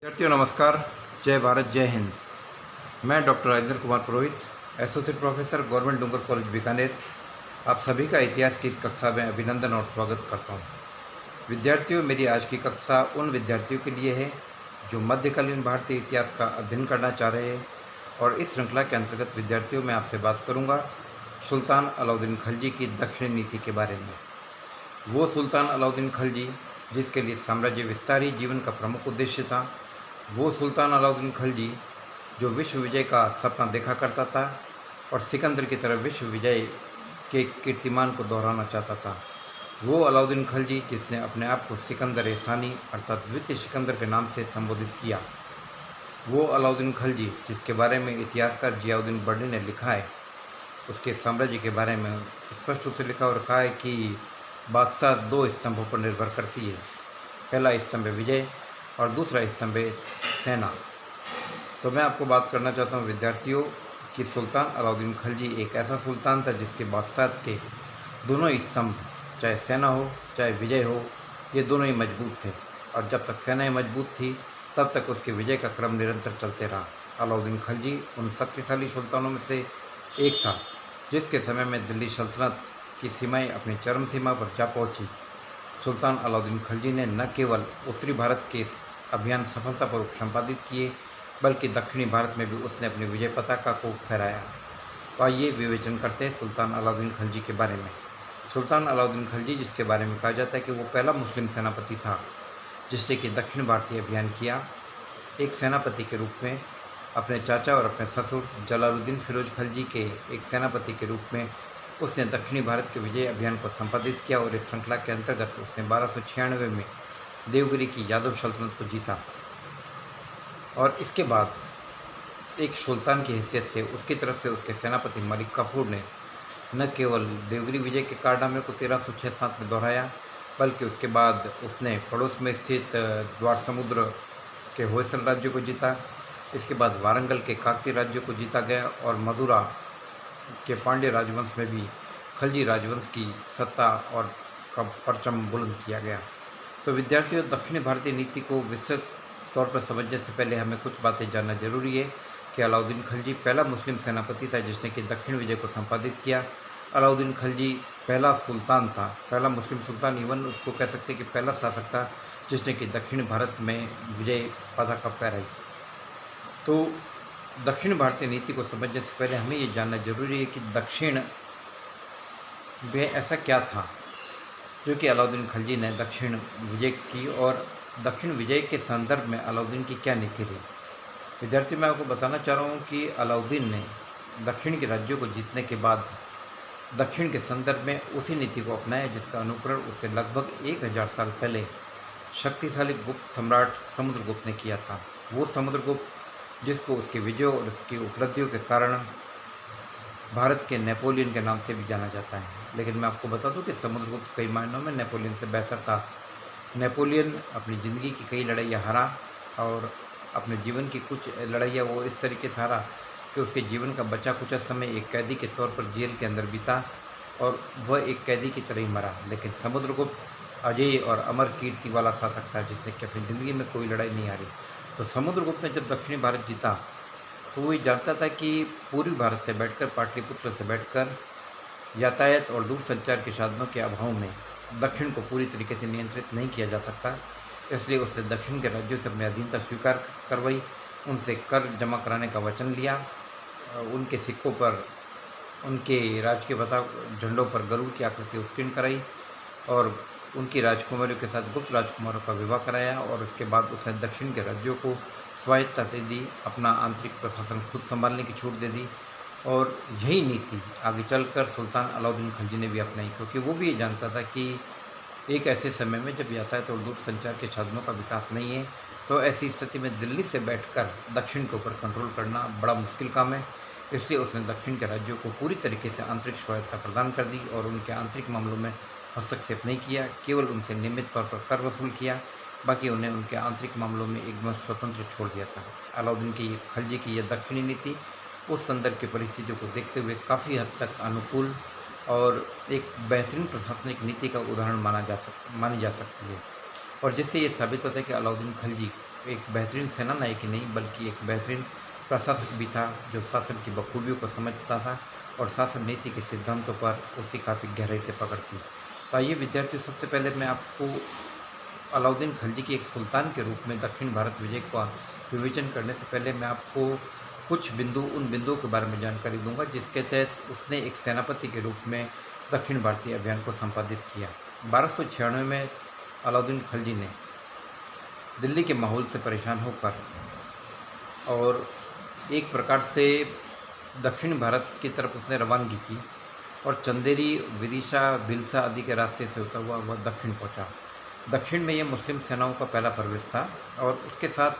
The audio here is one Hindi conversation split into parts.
विद्यार्थियों नमस्कार। जय भारत, जय हिंद। मैं डॉक्टर राजेंद्र कुमार पुरोहित, एसोसिएट प्रोफेसर, गवर्नमेंट डूंगर कॉलेज बीकानेर, आप सभी का इतिहास की इस कक्षा में अभिनंदन और स्वागत करता हूं। विद्यार्थियों, मेरी आज की कक्षा उन विद्यार्थियों के लिए है जो मध्यकालीन भारतीय इतिहास का अध्ययन करना चाह रहे हैं, और इस श्रृंखला के अंतर्गत विद्यार्थियों मैं आपसे बात करूँगा सुल्तान अलाउद्दीन खिलजी की दक्षिणी नीति के बारे में। वो सुल्तान अलाउद्दीन खिलजी जिसके लिए साम्राज्य विस्तार ही जीवन का प्रमुख उद्देश्य था, वो सुल्तान अलाउद्दीन खिलजी जो विश्व विजय का सपना देखा करता था और सिकंदर की तरह विश्व विजय के कीर्तिमान को दोहराना चाहता था, वो अलाउद्दीन खिलजी जिसने अपने आप को सिकंदर सानी अर्थात द्वितीय सिकंदर के नाम से संबोधित किया, वो अलाउद्दीन खिलजी जिसके बारे में इतिहासकार जियाउद्दीन बर्नी ने लिखा है, उसके साम्राज्य के बारे में स्पष्ट रूप से लिखा और कहा है कि बादशाह दो स्तंभों पर निर्भर करती है, पहला स्तंभ है विजय और दूसरा स्तंभ है सेना। तो मैं आपको बात करना चाहता हूँ विद्यार्थियों कि सुल्तान अलाउद्दीन खिलजी एक ऐसा सुल्तान था जिसके बादशाह के दोनों स्तंभ, चाहे सेना हो चाहे विजय हो, ये दोनों ही मजबूत थे, और जब तक सेनाएं मजबूत थी तब तक उसके विजय का क्रम निरंतर चलते रहा। अलाउद्दीन खिलजी उन शक्तिशाली सुल्तानों में से एक था जिसके समय में दिल्ली सल्तनत की सीमाएं अपनी चरम सीमा पर जा पहुंची। सुल्तान अलाउद्दीन खिलजी ने न केवल उत्तरी भारत के अभियान सफलतापूर्वक संपादित किए, बल्कि दक्षिणी भारत में भी उसने अपनी विजय पताका को फहराया। तो आइए विवेचन करते हैं सुल्तान अलाउद्दीन खिलजी के बारे में। सुल्तान अलाउद्दीन खिलजी जिसके बारे में कहा जाता है कि वो पहला मुस्लिम सेनापति था जिससे कि दक्षिण भारतीय अभियान किया। एक सेनापति के रूप में अपने चाचा और अपने ससुर जलालुद्दीन फिरोज खिलजी के एक सेनापति के रूप में उसने दक्षिणी भारत के विजय अभियान को संपादित किया, और इस श्रृंखला के अंतर्गत उसने 1296 में देवगिरी की यादव सल्तनत को जीता। और इसके बाद एक सुल्तान की हैसियत से उसकी तरफ से उसके सेनापति मलिक काफूर ने न केवल देवगिरी विजय के कारनामे को 1306-7 में दोहराया, बल्कि उसके बाद उसने पड़ोस में स्थित द्वार समुद्र के होयसल राज्य को जीता। इसके बाद वारंगल के काकती राज्य को जीता गया, और मदुरा के पांड्य राजवंश में भी खिलजी राजवंश की सत्ता और का परचम बुलंद किया गया। तो विद्यार्थियों, दक्षिण भारतीय नीति को विस्तृत तौर पर समझने से पहले हमें कुछ बातें जानना जरूरी है कि अलाउद्दीन खिलजी पहला मुस्लिम सेनापति था जिसने कि दक्षिण विजय को संपादित किया। अलाउद्दीन खिलजी पहला सुल्तान था, पहला मुस्लिम सुल्तान, इवन उसको कह सकते हैं कि पहला शासक था जिसने कि दक्षिण भारत में विजय पताका फहराई। तो दक्षिण भारतीय नीति को समझने से पहले हमें ये जानना जरूरी है कि दक्षिण में ऐसा क्या था जो कि अलाउद्दीन खिलजी ने दक्षिण विजय की, और दक्षिण विजय के संदर्भ में अलाउद्दीन की क्या नीति रही। विद्यार्थी, मैं आपको बताना चाह रहा हूँ कि अलाउद्दीन ने दक्षिण के राज्यों को जीतने के बाद दक्षिण के संदर्भ में उसी नीति को अपनाया जिसका अनुकरण उससे लगभग 1000 साल पहले शक्तिशाली गुप्त सम्राट समुद्रगुप्त ने किया था। वो समुद्रगुप्त जिसको उसके विजयों और उसकी उपलब्धियों के कारण भारत के नेपोलियन के नाम से भी जाना जाता है। लेकिन मैं आपको बता दूं कि समुद्रगुप्त कई मायनों में नेपोलियन से बेहतर था। नेपोलियन अपनी ज़िंदगी की कई लड़ाइयाँ हारा, और अपने जीवन की कुछ लड़ाइयाँ वो इस तरीके से हारा कि उसके जीवन का बचा कुचा समय एक कैदी के तौर पर जेल के अंदर बीता, और वह एक कैदी की तरह ही मरा। लेकिन समुद्रगुप्त अजय और अमर कीर्ति वाला शासक था जिसने कि अपनी ज़िंदगी में कोई लड़ाई नहीं हारी। तो समुद्रगुप्त ने जब दक्षिणी भारत जीता तो वो ये जानता था कि पूर्वी भारत से बैठकर, पाटलिपुत्र से बैठकर यातायात और दूरसंचार के साधनों के अभाव में दक्षिण को पूरी तरीके से नियंत्रित नहीं किया जा सकता। इसलिए उसने दक्षिण के राज्यों से अपनी अधीनता स्वीकार करवाई, उनसे कर जमा कराने का वचन लिया, उनके सिक्कों पर, उनके राज के बता झंडों पर गरुड़ की आकृति उत्कीर्ण कराई, और उनकी राजकुमारियों के साथ गुप्त राजकुमारों का विवाह कराया। और उसके बाद उसने दक्षिण के राज्यों को स्वायत्तता दे दी, अपना आंतरिक प्रशासन खुद संभालने की छूट दे दी। और यही नीति आगे चलकर सुल्तान अलाउद्दीन खिलजी ने भी अपनाई, क्योंकि वो भी ये जानता था कि एक ऐसे समय में जब यातायात और दूरसंचार के साधनों का विकास नहीं है, तो ऐसी स्थिति में दिल्ली से बैठकर दक्षिण के ऊपर कंट्रोल करना बड़ा मुश्किल काम है। इसलिए उसने दक्षिण के राज्यों को पूरी तरीके से आंतरिक स्वायत्तता प्रदान कर दी और उनके आंतरिक मामलों में हस्तक्षेप नहीं किया, केवल उनसे नियमित तौर पर कर वसूल किया, बाकी उन्हें उनके आंतरिक मामलों में एकदम स्वतंत्र छोड़ दिया था। अलाउद्दीन की खिलजी की यह दक्षिणी नीति उस संदर्भ की परिस्थितियों को देखते हुए काफ़ी हद तक अनुकूल और एक बेहतरीन प्रशासनिक नीति का उदाहरण मानी जा सकती है, और जिससे ये साबित होता है कि अलाउद्दीन खिलजी एक बेहतरीन सेना नायक ही नहीं बल्कि एक बेहतरीन प्रशासक भी था, जो शासन की बखूबियों को समझता था और शासन नीति के सिद्धांतों पर उसकी काफ़ी गहराई से पकड़ थी। तो आइए विद्यार्थियों, सबसे पहले मैं आपको अलाउद्दीन खिलजी के एक सुल्तान के रूप में दक्षिण भारत विजय का विवेचन करने से पहले मैं आपको कुछ उन बिंदुओं के बारे में जानकारी दूंगा जिसके तहत उसने एक सेनापति के रूप में दक्षिण भारतीय अभियान को संपादित किया। 1296 में अलाउद्दीन खिलजी ने दिल्ली के माहौल से परेशान होकर और एक प्रकार से दक्षिण भारत की तरफ उसने रवानगी की और चंदेरी, विदिशा, भिलसा आदि के रास्ते से होता हुआ वह दक्षिण पहुंचा। दक्षिण में यह मुस्लिम सेनाओं का पहला प्रवेश था और उसके साथ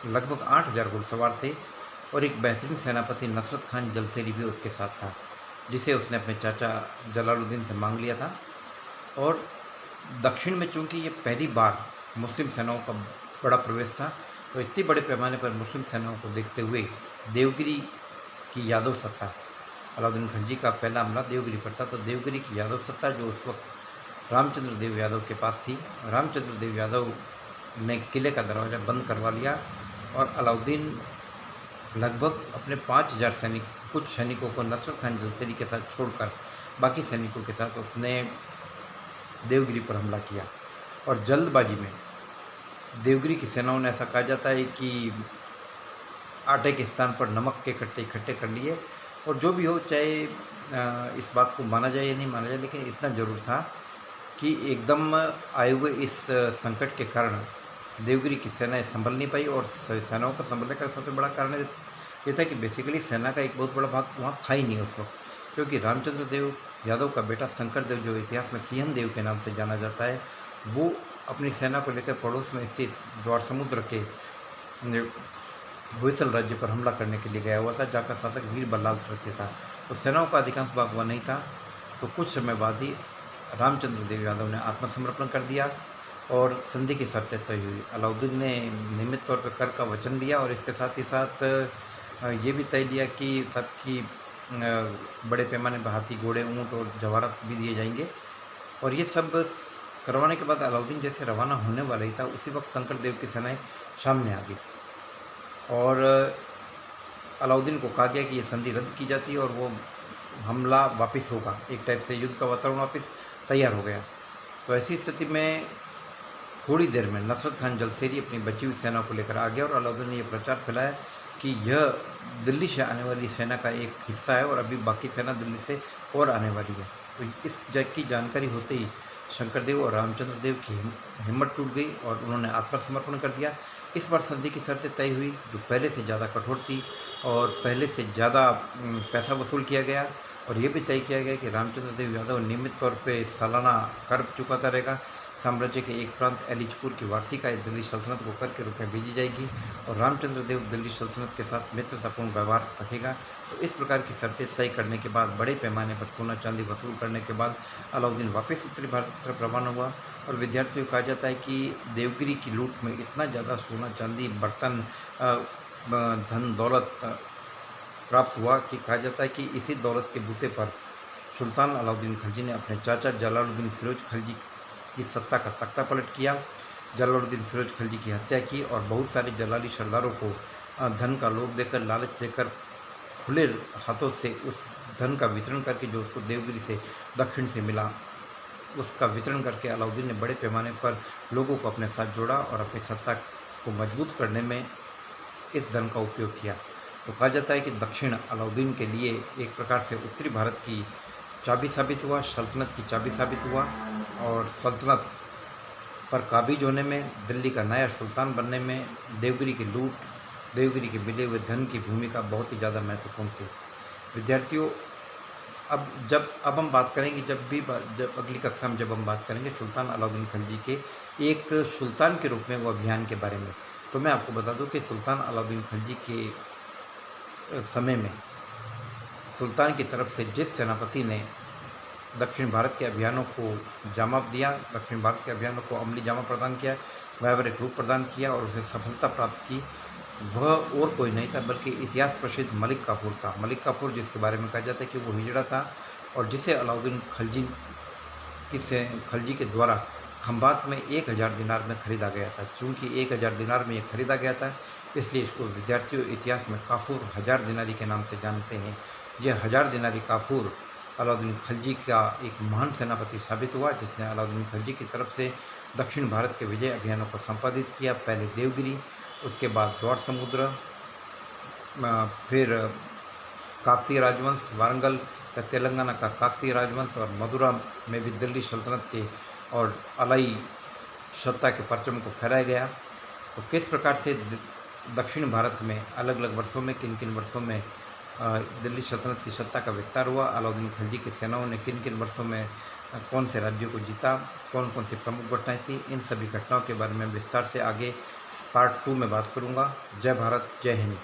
लगभग 8000 घुड़सवार थे और एक बेहतरीन सेनापति नसरत खान जलसेरी भी उसके साथ था, जिसे उसने अपने चाचा जलालुद्दीन से मांग लिया था। और दक्षिण में चूंकि ये पहली बार मुस्लिम सेनाओं का बड़ा प्रवेश था, तो इतने बड़े पैमाने पर मुस्लिम सेनाओं को देखते हुए देवगिरी की यादव सत्ता, अलाउद्दीन खिलजी का पहला हमला देवगिरी पर था, तो देवगिरी की यादव सत्ता जो उस वक्त रामचंद्र देव यादव के पास थी, रामचंद्र देव यादव ने किले का दरवाज़ा बंद करवा लिया और अलाउद्दीन लगभग अपने 5000 कुछ सैनिकों को नसरत खान जलसेरी के साथ छोड़कर बाकी सैनिकों के साथ उसने देवगिरी पर हमला किया। और जल्दबाजी में देवगिरी की सेनाओं ने, ऐसा कहा जाता है कि आटे के स्थान पर नमक के कट्टे इकट्ठे कर लिए। और जो भी हो, चाहे इस बात को माना जाए या नहीं माना जाए, लेकिन इतना ज़रूर था कि एकदम आए हुए इस संकट के कारण देवगिरी की सेनाएं संभल नहीं पाई। और सेनाओं का संभलने का सबसे बड़ा कारण ये था कि बेसिकली सेना का एक बहुत बड़ा भाग वहाँ था ही नहीं उस वक्त, क्योंकि रामचंद्र देव यादव का बेटा शंकर देव, जो इतिहास में सिंहन देव के नाम से जाना जाता है, वो अपनी सेना को लेकर पड़ोस में स्थित द्वार समुद्र के होयसल राज्य पर हमला करने के लिए गया हुआ था, जहाँ का शासक वीर बल्लाल तृतीय था। तो सेनाओं का अधिकांश भाग वह नहीं था। तो कुछ समय बाद ही रामचंद्र देव यादव ने आत्मसमर्पण कर दिया और संधि की शर्तें तय हुई। अलाउद्दीन ने नियमित तौर पर कर का वचन लिया और इसके साथ ही साथ ये भी तय लिया कि सबकी बड़े पैमाने पर हाथी, घोड़े, ऊँट और जवाहरात भी दिए जाएंगे। और ये सब करवाने के बाद अलाउद्दीन जैसे रवाना होने वाला ही था, उसी वक्त शंकर देव की सेनाएं सामने आ गई और अलाउद्दीन को कहा गया कि ये संधि रद्द की जाती है और वो हमला वापस होगा। एक टाइप से युद्ध का वातावरण वापस तैयार हो गया। तो ऐसी स्थिति में थोड़ी देर में नसरत खान जलसेरी अपनी बची हुई सेना को लेकर आ गया और अलाउद्दीन ने यह प्रचार फैलाया कि यह दिल्ली से आने वाली सेना का एक हिस्सा है और अभी बाकी सेना दिल्ली से और आने वाली है। तो इस जग की जानकारी होते ही शंकर देव और रामचंद्र देव की हिम्मत टूट गई और उन्होंने आत्मसमर्पण कर दिया। इस बार संधि की शर्तें तय हुई, जो पहले से ज़्यादा कठोर थी और पहले से ज़्यादा पैसा वसूल किया गया और ये भी तय किया गया कि रामचंद्र देव यादव नियमित तौर पे सालाना कर चुकाता रहेगा। साम्राज्य के एक प्रांत एलिचपुर की वार्षिक आय दिल्ली सल्तनत को कर के रूप में भेजी जाएगी और रामचंद्र देव दिल्ली सल्तनत के साथ मित्रतापूर्ण व्यवहार रखेगा। तो इस प्रकार की शर्तें तय करने के बाद, बड़े पैमाने पर सोना चांदी वसूल करने के बाद अलाउद्दीन वापस उत्तरी भारत की तरफ रवाना हुआ। और विद्यार्थियों को कहा जाता है कि देवगिरी की लूट में इतना ज़्यादा सोना चांदी, बर्तन, धन दौलत प्राप्त हुआ कि कहा जाता है कि इसी दौलत के बूते पर सुल्तान अलाउद्दीन खिलजी ने अपने चाचा जलालुद्दीन फिरोज खिलजी की सत्ता का तख्ता पलट किया। जलालुद्दीन फिरोज खिलजी की हत्या की और बहुत सारे जलाली सरदारों को धन का लोभ देकर, लालच देकर खुले हाथों से उस धन का वितरण करके, जो उसको देवगिरी से दक्षिण से मिला, उसका वितरण करके अलाउद्दीन ने बड़े पैमाने पर लोगों को अपने साथ जोड़ा और अपनी सत्ता को मजबूत करने में इस धन का उपयोग किया। तो कहा जाता है कि दक्षिण अलाउद्दीन के लिए एक प्रकार से उत्तरी भारत की चाबी साबित हुआ, सल्तनत की चाबी साबित हुआ और सल्तनत पर काबिज होने में, दिल्ली का नया सुल्तान बनने में देवगिरी की लूट, देवगिरी के मिले हुए धन की भूमिका बहुत ही ज़्यादा महत्वपूर्ण थी। विद्यार्थियों, अब हम बात करेंगे, जब अगली कक्षा में जब हम बात करेंगे सुल्तान अलाउद्दीन खिलजी के एक सुल्तान के रूप में वो अभियान के बारे में, तो मैं आपको बता दूं कि सुल्तान अलाउद्दीन खिलजी के समय में सुल्तान की तरफ से जिस सेनापति ने दक्षिण भारत के अभियानों को जामा दिया, दक्षिण भारत के अभियानों को अमली जामा प्रदान किया, व्यावहारिक रूप प्रदान किया और उसे सफलता प्राप्त की, वह और कोई नहीं था बल्कि इतिहास प्रसिद्ध मलिक काफूर था। मलिक काफूर, जिसके बारे में कहा जाता है कि वो हिजड़ा था और जिसे अलाउद्दीन खिलजी के द्वारा खंभात में 1000 दिनार में खरीदा गया था। चूँकि 1000 दिनार में ये खरीदा गया था, इसलिए इसको विद्यार्थियों इतिहास में काफूर 1000 दिनारी के नाम से जानते हैं। यह 1000 दिनारी काफूर अलाउद्दीन खिलजी का एक महान सेनापति साबित हुआ, जिसने अलाउद्दीन खिलजी की तरफ से दक्षिण भारत के विजय अभियानों को संपादित किया। पहले देवगिरी, उसके बाद द्वार समुद्र, फिर काकतीय राजवंश, वारंगल का तेलंगाना का काकतीय राजवंश और मदुरा में भी दिल्ली सल्तनत के और अलाई सत्ता के परचम को फहराया गया। तो किस प्रकार से दक्षिण भारत में अलग अलग वर्षों में किन किन वर्षों में दिल्ली सल्तनत की सत्ता का विस्तार हुआ, अलाउद्दीन खिलजी की सेनाओं ने किन किन वर्षों में कौन से राज्यों को जीता, कौन कौन सी प्रमुख घटनाएं थी, इन सभी घटनाओं के बारे में विस्तार से आगे पार्ट 2 में बात करूंगा। जय भारत, जय हिंद।